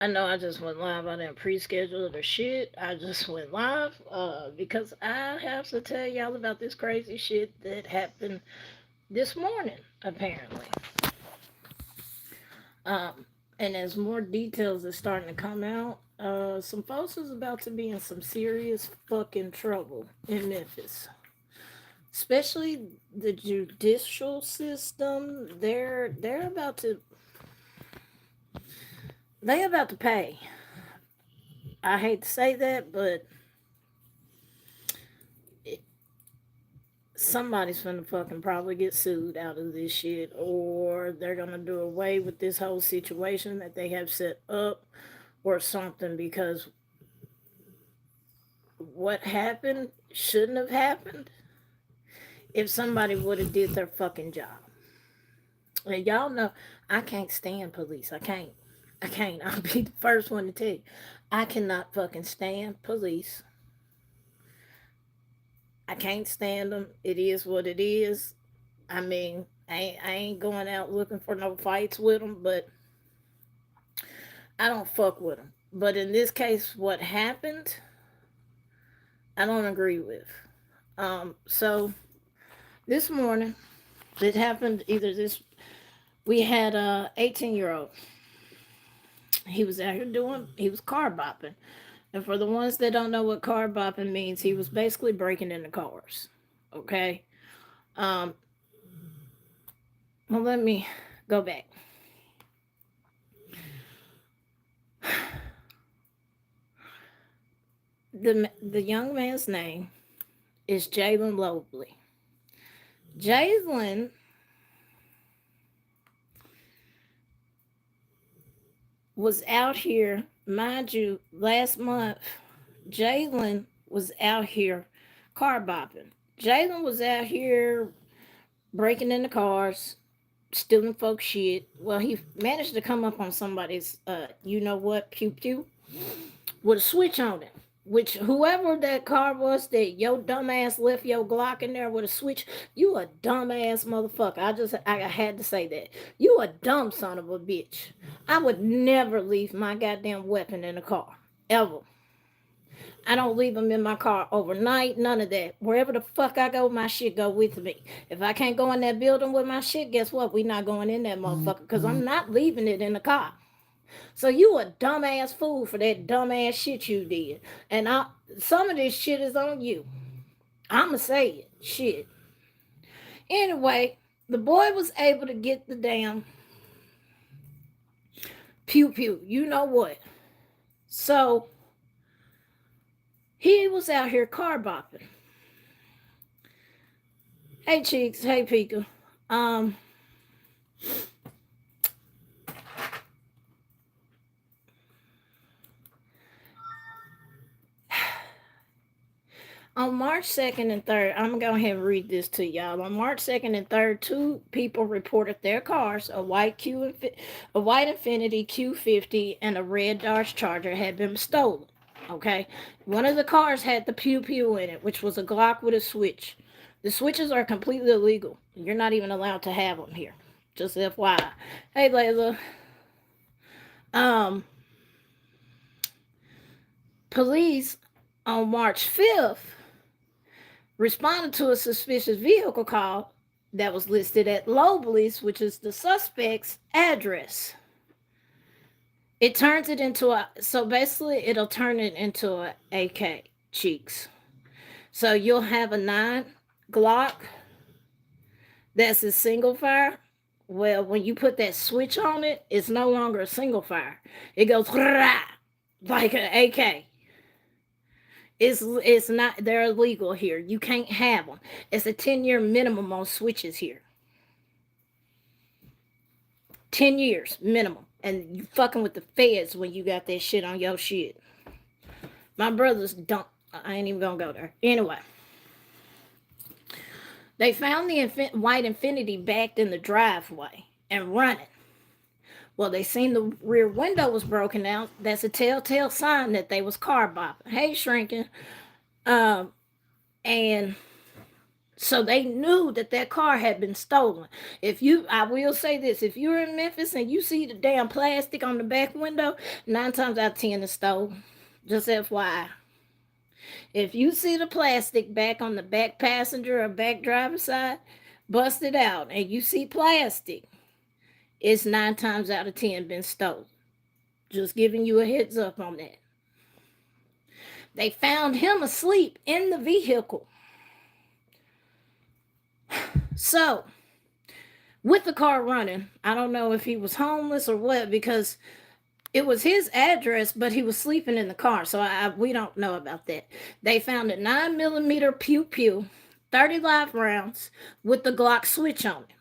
I know I just went live. I didn't pre-schedule the shit. I just went live because I have to tell y'all about this crazy shit that happened this morning, apparently. Um, and as more details are starting to come out, some folks is about to be in some serious fucking trouble in Memphis. Especially the judicial system. They're about to they about to pay. I hate to say that, but somebody's gonna fucking probably get sued out of this shit, or they're gonna do away with this whole situation that they have set up, or something, because what happened shouldn't have happened if somebody would have did their fucking job. And y'all know I can't stand police. I can't. I can't. I'll be the first one to tell you. I cannot fucking stand police. I can't stand them. It is what it is. I mean, I ain't going out looking for no fights with them, but I don't fuck with them. But in this case, what happened, I don't agree with. So this morning, it happened either this. We had a 18-year-old. He was out here doing. He was car bopping, and for the ones that don't know what car bopping means, he was basically breaking into cars. Okay. Um. Well, let me go back. The young man's name is Jalen Lobley. Jalen was out here, mind you, last month. Jalen was out here car bopping. Jalen was out here breaking into cars, stealing folks shit. Well, he managed to come up on somebody's, you know what, pew pew, with a switch on it. Which whoever that car was that your dumbass left your Glock in there with a switch, you a dumbass motherfucker. I had to say that. You a dumb son of a bitch. I would never leave my goddamn weapon in the car. Ever. I don't leave them in my car overnight, none of that. Wherever the fuck I go, my shit go with me. If I can't go in that building with my shit, guess what? We not going in that motherfucker because I'm not leaving it in the car. So you a dumbass fool for that dumbass shit you did. And some of this shit is on you. I'ma say it. Shit. Anyway, the boy was able to get the damn pew pew. You know what? So he was out here car bopping. Hey Cheeks, hey Pika. Um On March 2nd and 3rd, I'm going to go ahead and read this to y'all. On March 2nd and 3rd, two people reported their cars, a white Infiniti Q50 and a red Dodge Charger, had been stolen. Okay? One of the cars had the pew pew in it, which was a Glock with a switch. The switches are completely illegal. You're not even allowed to have them here. Just FYI. Hey, Layla. Um, Police on March 5th responded to a suspicious vehicle call that was listed at Lobley's, which is the suspect's address. It turns it into so basically it'll turn it into a AK, Cheeks. So you'll have a 9 Glock that's a single fire. Well, when you put that switch on it, it's no longer a single fire. It goes like an AK. It's not, they're illegal here. You can't have them. It's a 10-year minimum on switches here. 10 years minimum. And you fucking with the feds when you got that shit on your shit. My brothers don't. I ain't even gonna go there. Anyway. They found the white Infiniti backed in the driveway and running. Well, they seen the rear window was broken out. That's a telltale sign that they was car bopping. Hey, shrinking. Um, and So they knew that that car had been stolen. I will say this, if you're in Memphis and you see the damn plastic on the back window, 9 times out of 10 it's stolen. Just FYI. If you see the plastic back on the back passenger or back driver side, bust it out, and you see plastic, it's 9 times out of 10 been stolen. Just giving you a heads up on that. They found him asleep in the vehicle. So, with the car running, I don't know if he was homeless or what, because it was his address, but he was sleeping in the car. So we don't know about that. They found a 9mm pew pew, 30 live rounds with the Glock switch on it,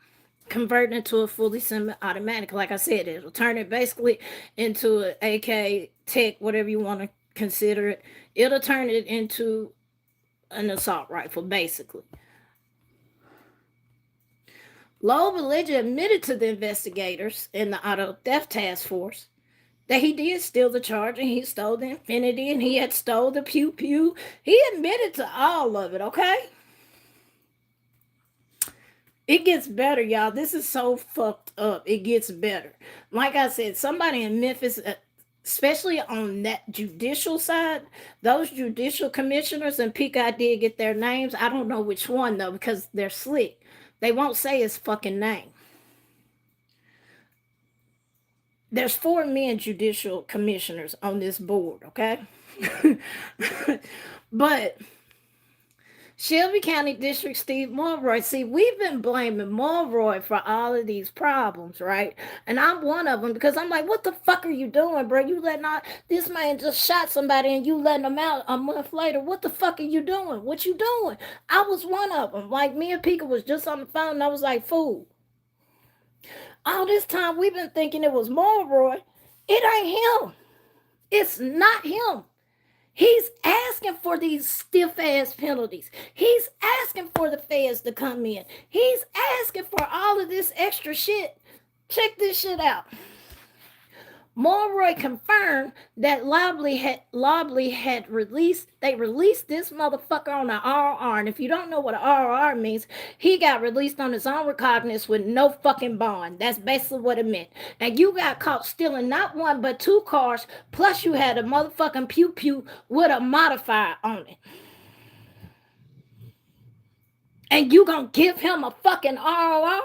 converting it to a fully semi-automatic. Like I said, it'll turn it basically into an AK, tech, whatever you want to consider it. It'll turn it into an assault rifle, basically. Loeb allegedly admitted to the investigators in the auto theft task force that he did steal the Charger, he stole the Infinity, and he had stole the Pew Pew. He admitted to all of it, okay? It gets better, y'all. This is so fucked up. It gets better. Like I said, somebody in Memphis, especially on that judicial side, those judicial commissioners, and Peacock did get their names. I don't know which one, though, because they're slick. They won't say his fucking name. There's 4 men judicial commissioners on this board, okay? But Shelby County District Steve Mulroy, see, we've been blaming Mulroy for all of these problems, right? And I'm one of them, because I'm like, what the fuck are you doing, bro? You letting out, this man just shot somebody and you letting him out a month later. What the fuck are you doing? What you doing? I was one of them. Like, me and Pika was just on the phone and I was like, fool. All this time we've been thinking it was Mulroy. It ain't him. It's not him. He's asking for these stiff ass penalties. He's asking for the feds to come in. He's asking for all of this extra shit. Check this shit out. Mulroy confirmed that Lobley had released this motherfucker on an RR. And if you don't know what an RR means, he got released on his own recognizance with no fucking bond. That's basically what it meant. And you got caught stealing not 1 but 2 cars, plus you had a motherfucking pew pew with a modifier on it. And you gonna give him a fucking RR?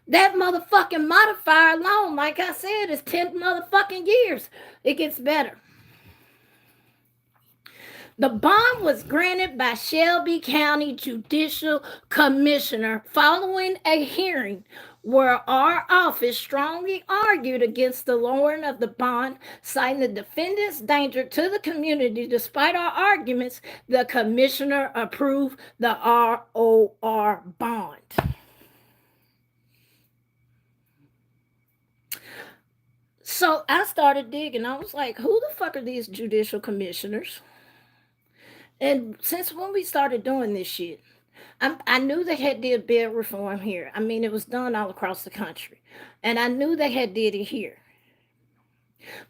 That motherfucking modifier alone, like I said, is 10 motherfucking years. It gets better. The bond was granted by Shelby County Judicial Commissioner following a hearing where our office strongly argued against the lowering of the bond, citing the defendant's danger to the community. Despite our arguments, the commissioner approved the ROR bond. So I started digging. I was like, who the fuck are these judicial commissioners? And since when we started doing this shit, I knew they had did bail reform here. I mean, it was done all across the country. And I knew they had did it here.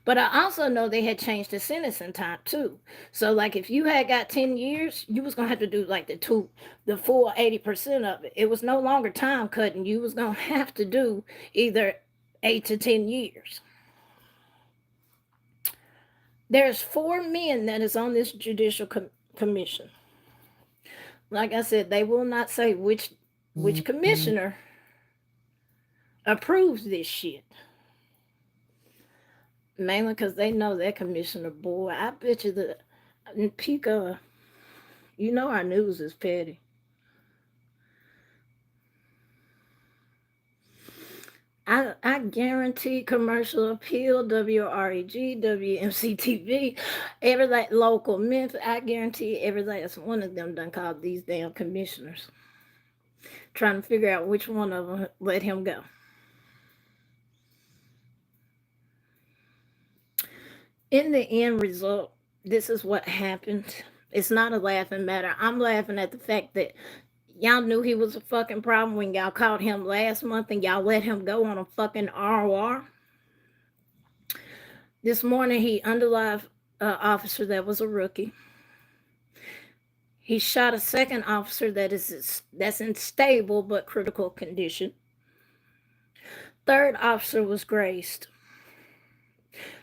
But I also know they had changed the sentencing time too. So like if you had got 10 years, you was gonna have to do like the full 80% of it. It was no longer time cutting. You was gonna have to do either 8 to 10 years. There's 4 men that is on this judicial commission. Like I said, they will not say which commissioner approves this shit. Mainly because they know that commissioner, boy, I bet you the Pika, you know our news is petty. I guarantee Commercial Appeal, WREG, WMCTV, every local Memphis, I guarantee every last one of them done called these damn commissioners, trying to figure out which one of them let him go. In the end result, this is what happened. It's not a laughing matter. I'm laughing at the fact that y'all knew he was a fucking problem when y'all caught him last month and y'all let him go on a fucking ROR. This morning he unalived an officer that was a rookie. He shot a second officer that's in stable but critical condition. Third officer was grazed.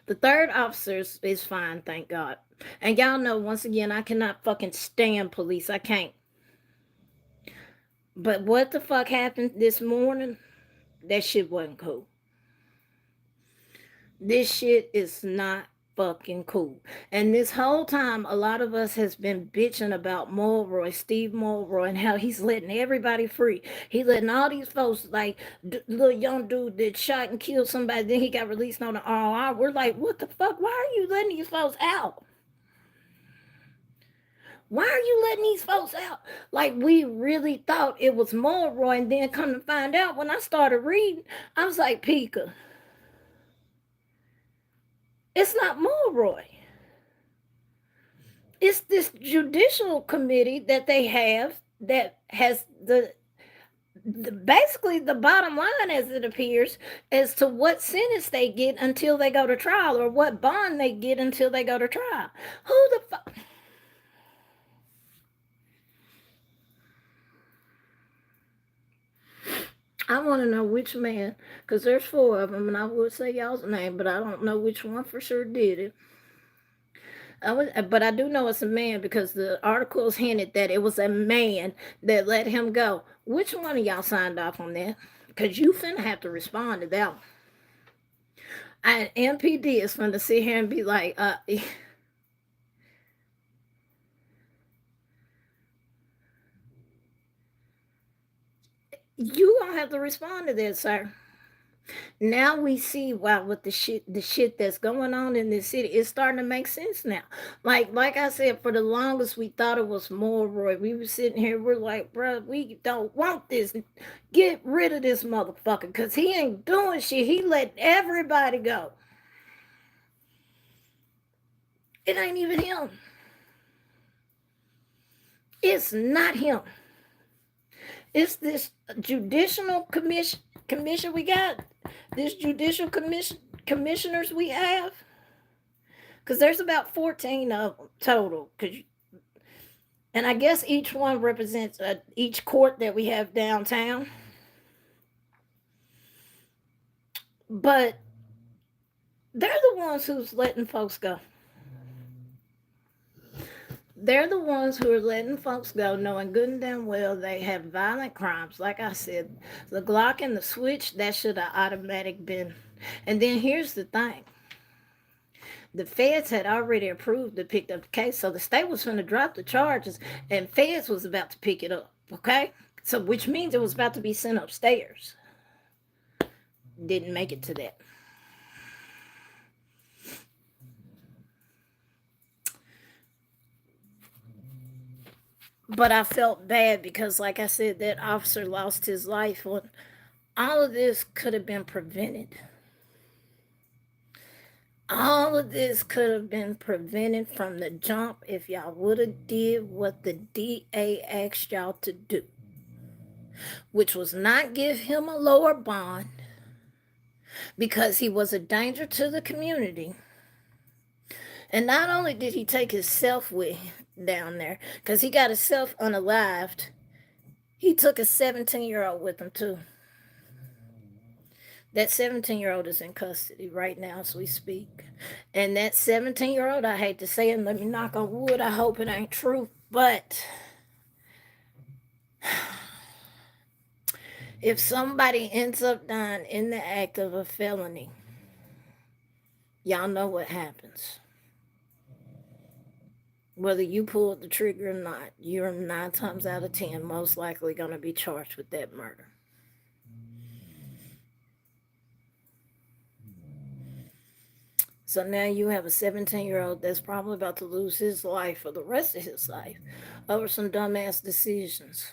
The third officer is fine, thank God. And y'all know, once again, I cannot fucking stand police. I can't. But what the fuck happened this morning? That shit wasn't cool. This shit is not fucking cool. And this whole time, a lot of us has been bitching about Mulroy, Steve Mulroy, and how he's letting everybody free. He letting all these folks, like little young dude that shot and killed somebody, then he got released on the RR. We're like, what the fuck? Why are you letting these folks out? Why are you letting these folks out? Like, we really thought it was Mulroy, and then come to find out, when I started reading, I was like, Pika, it's not Mulroy. It's this judicial committee that they have that has basically the bottom line, as it appears, as to what sentence they get until they go to trial, or what bond they get until they go to trial. Who the fuck? I want to know which man, because there's 4 of them, and I would say y'all's name, but I don't know which one for sure did it. But I do know it's a man, because the articles hinted that it was a man that let him go. Which one of y'all signed off on that? Because you finna have to respond to that one. And MPD is finna sit here and be like, you gonna have to respond to that, sir. Now we see why, with the shit that's going on in this city, it's starting to make sense now. Like I said, for the longest we thought it was Mulroy. We were sitting here, we're like, bro, we don't want this. Get rid of this motherfucker, because he ain't doing shit. He let everybody go. It ain't even him. It's not him. It's this judicial commission we got. This judicial commissioners we have. Because there's about 14 of them total. And I guess each one represents each court that we have downtown. But they're the ones who's letting folks go. They're the ones who are letting folks go, knowing good and damn well they have violent crimes. Like I said, the Glock and the switch, that should have automatic been. And then here's the thing. The feds had already approved to pick up the case, so the state was going to drop the charges, and feds was about to pick it up, okay? So, which means it was about to be sent upstairs. Didn't make it to that. But I felt bad because, like I said, that officer lost his life. When all of this could have been prevented. All of this could have been prevented from the jump if y'all would have did what the DA asked y'all to do, which was not give him a lower bond because he was a danger to the community. And not only did he take himself with down there, because he got himself unalived, he took a 17-year-old with him too. That 17-year-old is in custody right now as we speak. And that 17-year-old, I hate to say it, let me knock on wood, I hope it ain't true, but if somebody ends up dying in the act of a felony, y'all know what happens. Whether you pulled the trigger or not, you're 9 times out of 10 most likely going to be charged with that murder. So now you have a 17-year-old that's probably about to lose his life for the rest of his life over some dumbass decisions.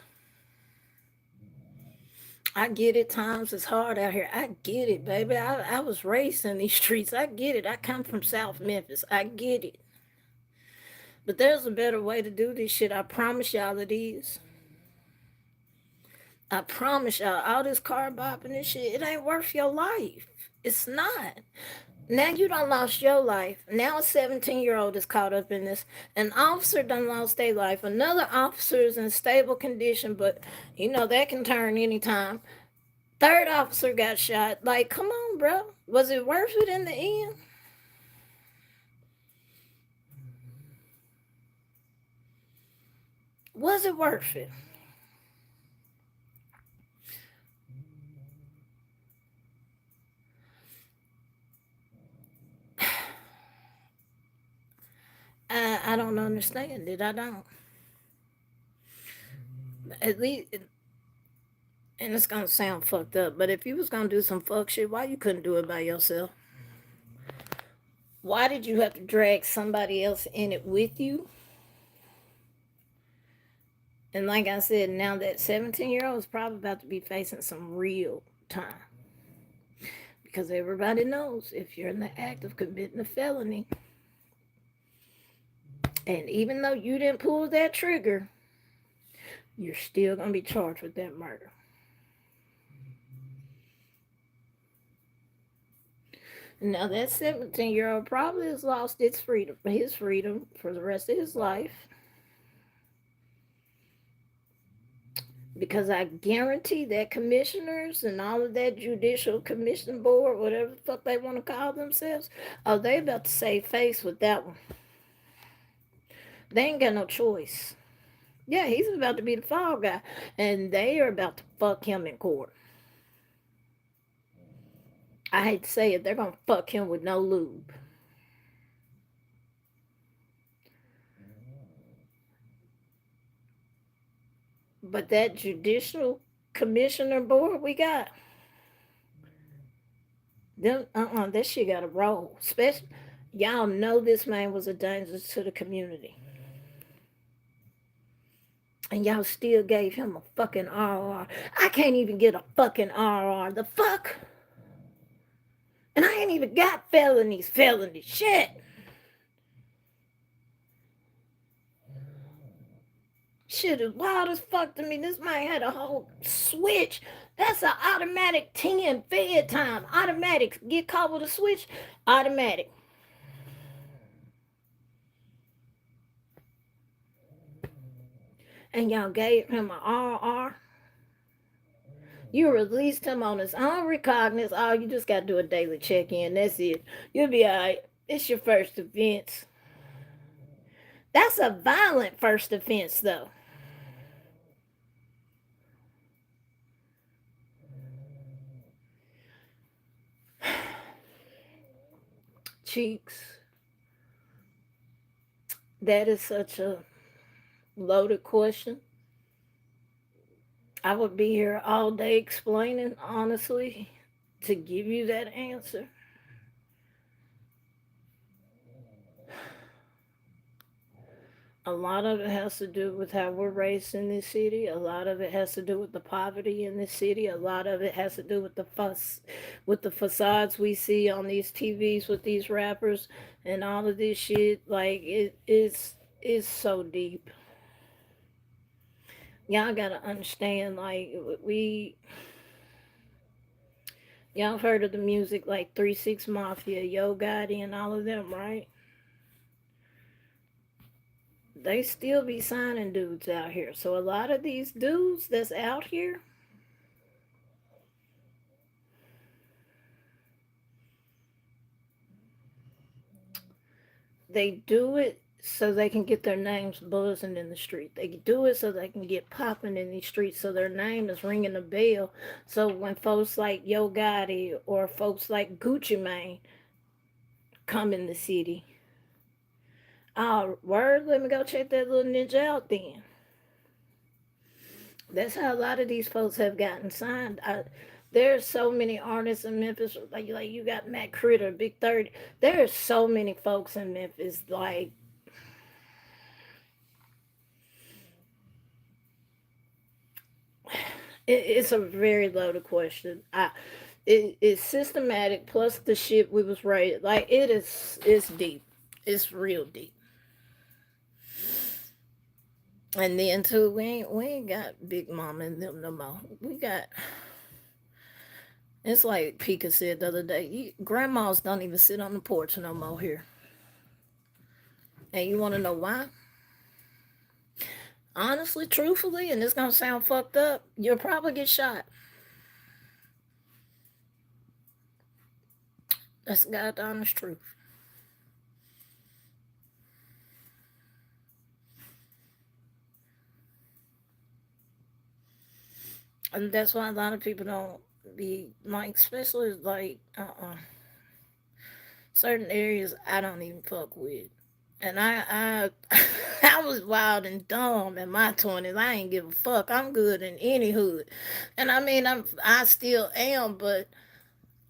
I get it. Times is hard out here. I get it, baby. I was raised in these streets. I get it. I come from South Memphis. I get it. But there's a better way to do this shit. I promise y'all it is. I promise y'all, all this car bopping and shit, it ain't worth your life. It's not. Now you done lost your life. Now a 17-year-old is caught up in this. An officer done lost their life. Another officer is in stable condition, but you know that can turn anytime. Third officer got shot. Like, come on, bro. Was it worth it in the end? Was it worth it? I don't understand it. I don't. At least, and it's gonna sound fucked up, but if you was gonna do some fuck shit, why you couldn't do it by yourself? Why did you have to drag somebody else in it with you? And like I said, now that 17-year-old is probably about to be facing some real time. Because everybody knows if you're in the act of committing a felony, and even though you didn't pull that trigger, you're still going to be charged with that murder. Now that 17-year-old probably has lost his freedom for the rest of his life. Because I guarantee that commissioners and all of that judicial commission board, whatever the fuck they want to call themselves, oh, they about to save face with that one. They ain't got no choice. Yeah, he's about to be the fall guy, and they are about to fuck him in court. I hate to say it, they're gonna fuck him with no lube. But that judicial commissioner board we got, them that shit got to roll. Especially, y'all know this man was a danger to the community, and y'all still gave him a fucking RR. I can't even get a fucking RR. The fuck? And I ain't even got felonies. Shit. Shit is wild as fuck to me. This man had a whole switch. That's an automatic 10 fed time. Automatic. Get caught with a switch. Automatic. And y'all gave him an RR. You released him on his own recognizance. Oh, you just got to do a daily check-in. That's it. You'll be all right. It's your first offense. That's a violent first offense, though. Cheeks. That is such a loaded question. I would be here all day explaining, honestly, to give you that answer. A lot of it has to do with how we're raised in this city. A lot of it has to do with the poverty in this city. A lot of it has to do with with the facades we see on these TVs with these rappers and all of this shit. Like it's so deep. Y'all gotta understand. Like y'all have heard of the music like 3 6 Mafia, Yo Gotti, and all of them, right? They still be signing dudes out here. So a lot of these dudes that's out here, they do it so they can get their names buzzing in the street. They do it so they can get popping in these streets so their name is ringing a bell. So when folks like Yo Gotti or folks like Gucci Mane come in the city, oh, word, let me go check that little ninja out then. That's how a lot of these folks have gotten signed. There's so many artists in Memphis. Like you got Matt Critter, Big 30. There's so many folks in Memphis. Like it's a very loaded question. It's systematic plus the shit we was raised. Like it's deep. It's real deep. And then too, we ain't got Big Mama and them no more. We got It's like Pika said the other day, grandmas don't even sit on the porch no more here. And you want to know why? Honestly, truthfully, and it's going to sound fucked up, you'll probably get shot. That's the God's honest truth. And that's why a lot of people don't be like, especially like, certain areas I don't even fuck with. And I was wild and dumb in my 20s. I ain't give a fuck. I'm good in any hood. And I mean, I still am, but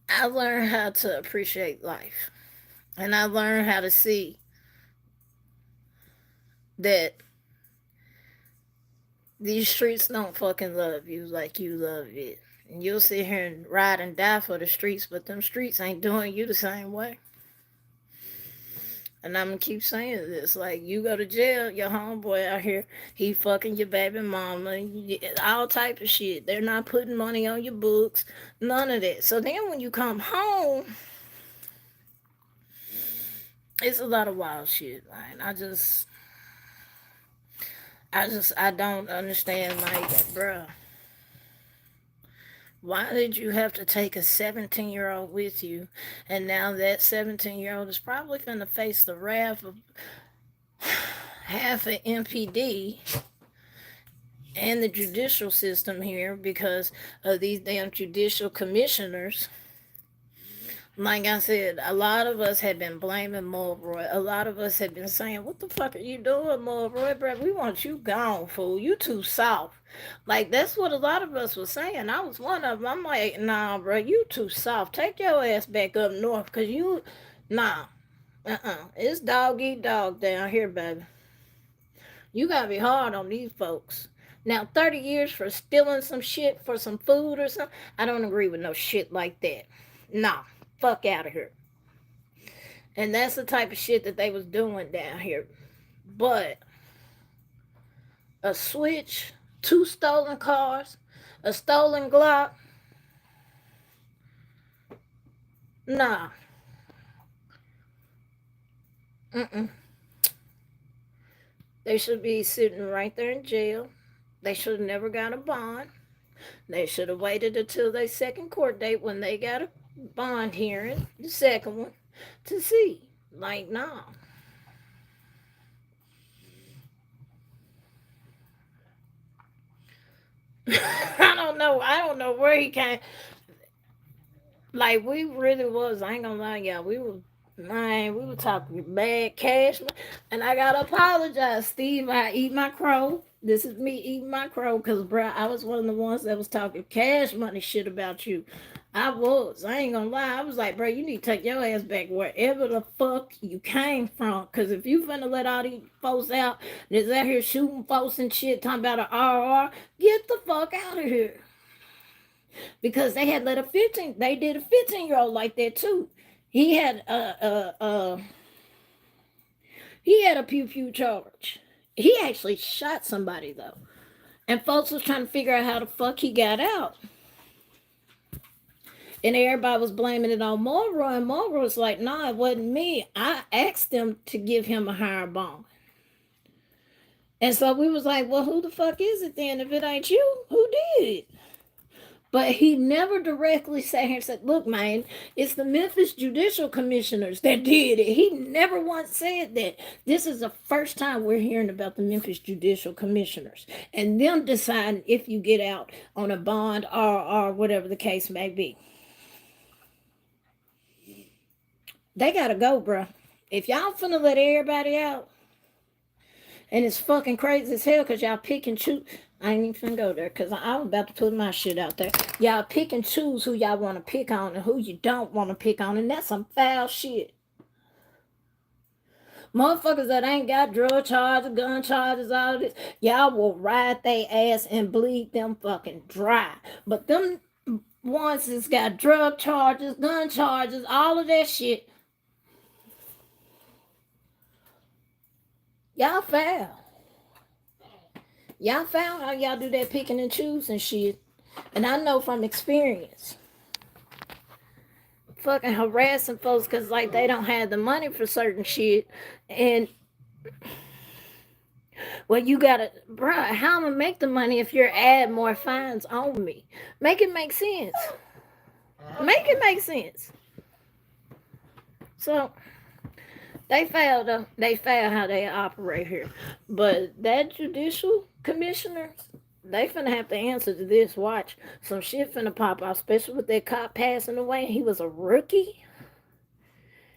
I learned how to appreciate life. And I learned how to see that these streets don't fucking love you like you love it. And you'll sit here and ride and die for the streets, but them streets ain't doing you the same way. And I'm gonna keep saying this. Like, you go to jail, your homeboy out here, he fucking your baby mama, all type of shit. They're not putting money on your books, none of that. So then when you come home, it's a lot of wild shit, man. I don't understand, like, bruh. Why did you have to take a 17-year-old with you? And now that 17-year-old is probably going to face the wrath of half an MPD and the judicial system here because of these damn judicial commissioners. Like I said, a lot of us had been blaming Mulroy. A lot of us had been saying, what the fuck are you doing, Mulroy, bro? We want you gone, fool. You too soft. Like, that's what a lot of us was saying. I was one of them. I'm like, nah, bro, you too soft. Take your ass back up north, because you, nah. It's dog eat dog down here, baby. You gotta be hard on these folks. Now, 30 years for stealing some shit for some food or something, I don't agree with no shit like that. Nah, fuck out of here. And that's the type of shit that they was doing down here. But a switch, two stolen cars, a stolen Glock, nah. Mm-mm. They should be sitting right there in jail. They should have never got a bond. They should have waited until their second court date when they got a bond hearing, the second one, to see. Like, nah. I don't know. I don't know where he came. Like, we really was. I ain't gonna lie, y'all. We were talking bad cash. And I gotta apologize, Steve. I eat my crow. This is me eating my crow because, bruh, I was one of the ones that was talking cash money shit about you. I was. I ain't gonna lie. I was like, bro, you need to take your ass back wherever the fuck you came from. Because if you finna let all these folks out that's out here shooting folks and shit, talking about an RR, get the fuck out of here. Because they had let they did a 15-year-old like that too. He had he had a pew pew charge. He actually shot somebody though. And folks was trying to figure out how the fuck he got out. And everybody was blaming it on Mulroy. And Mulroy was like, nah, it wasn't me. I asked them to give him a higher bond. And so we was like, well, who the fuck is it then? If it ain't you, who did? But he never directly sat here and said, look, man, it's the Memphis Judicial Commissioners that did it. He never once said that. This is the first time we're hearing about the Memphis Judicial Commissioners and them deciding if you get out on a bond or whatever the case may be. They gotta go, bro. If y'all finna let everybody out, and it's fucking crazy as hell because y'all pick and choose. I ain't even finna go there because I was about to put my shit out there. Y'all pick and choose who y'all want to pick on and who you don't want to pick on, and that's some foul shit. Motherfuckers that ain't got drug charges, gun charges, all of this, y'all will ride their ass and bleed them fucking dry. But them ones that's got drug charges, gun charges, all of that shit, y'all foul. Y'all found how y'all do that picking and choosing shit. And I know from experience. fucking harassing folks because like they don't have the money for certain shit. And well, you gotta, bruh, how am I gonna make the money if you're add more fines on me? Make it make sense. Make it make sense. So they failed. They failed how they operate here. But that judicial commissioner, they finna have to answer to this. Watch, some shit finna pop out, especially with that cop passing away. He was a rookie.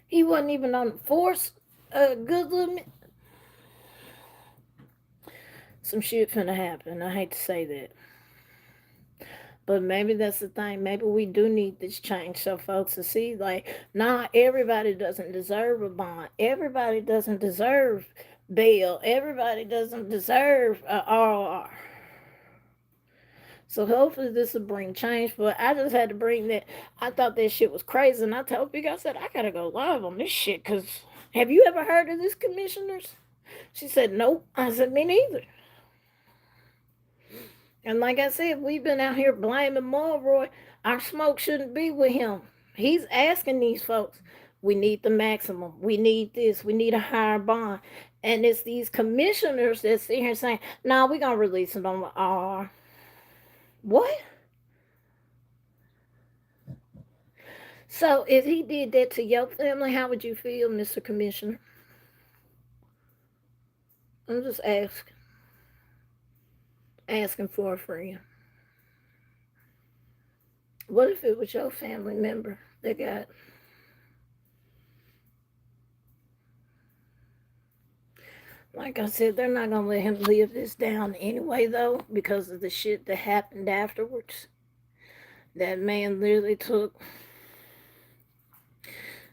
He wasn't even on the force. Good little. Some shit finna happen. I hate to say that. But maybe that's the thing. Maybe we do need this change so folks to see, like, nah, everybody doesn't deserve a bond. Everybody doesn't deserve bail. Everybody doesn't deserve a RR. So hopefully this will bring change. But I just had to bring that. I thought that shit was crazy. And I told people, I said, I got to go live on this shit. Because have you ever heard of this, commissioners? She said, nope. I said, me neither. And like I said, we've been out here blaming Mulroy. Our smoke shouldn't be with him. He's asking these folks, we need the maximum. We need this. We need a higher bond. And it's these commissioners that sit here saying, nah, we're going to release it on the R. What? So if he did that to your family, how would you feel, Mr. Commissioner? I'm just asking for a friend. What if it was your family member that got... Like I said, they're not going to let him live this down anyway, though, because of the shit that happened afterwards. That man literally took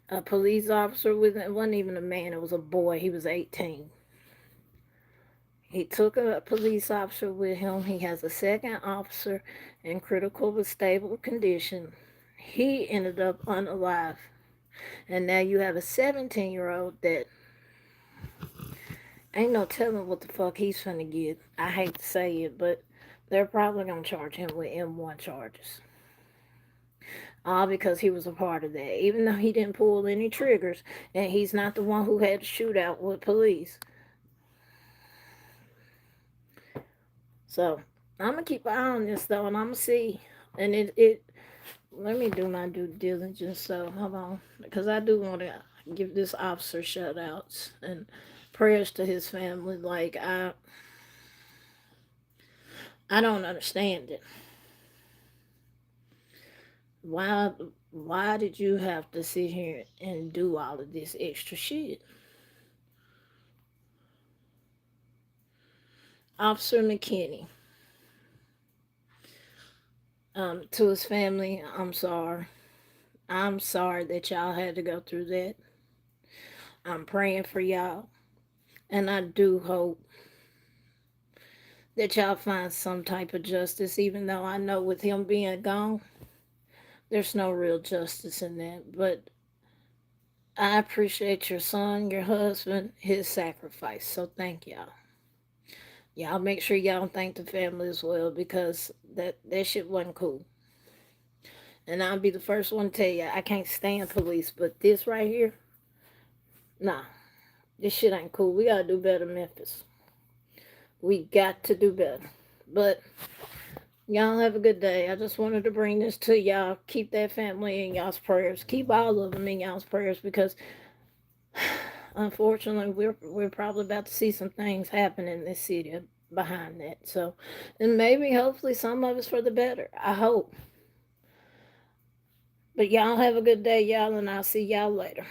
a police officer with him. It wasn't even a man, it was a boy. He was 18. He took a police officer with him. He has a second officer in critical but stable condition. He ended up unalive. And now you have a 17-year-old that ain't no telling what the fuck he's finna get. I hate to say it, but they're probably gonna charge him with M1 charges. All because he was a part of that. Even though he didn't pull any triggers, and he's not the one who had the shootout with police. So I'm gonna keep an eye on this though, and I'm gonna see. And it let me do my due diligence. So hold on, because I do want to give this officer shout outs and prayers to his family. Like I don't understand it. Why did you have to sit here and do all of this extra shit? Officer McKinney. To his family, I'm sorry. I'm sorry that y'all had to go through that. I'm praying for y'all. And I do hope that y'all find some type of justice, even though I know with him being gone, there's no real justice in that. But I appreciate your son, your husband, his sacrifice. So thank y'all. Y'all make sure y'all thank the family as well, because that shit wasn't cool. And I'll be the first one to tell you, I can't stand police, but this right here, nah, this shit ain't cool. We gotta do better, Memphis. We got to do better. But y'all have a good day. I just wanted to bring this to y'all. Keep that family in y'all's prayers. Keep all of them in y'all's prayers, because unfortunately we're probably about to see some things happen in this city behind that. So, and maybe hopefully some of it's for the better. I hope. But y'all have a good day, y'all, and I'll see y'all later.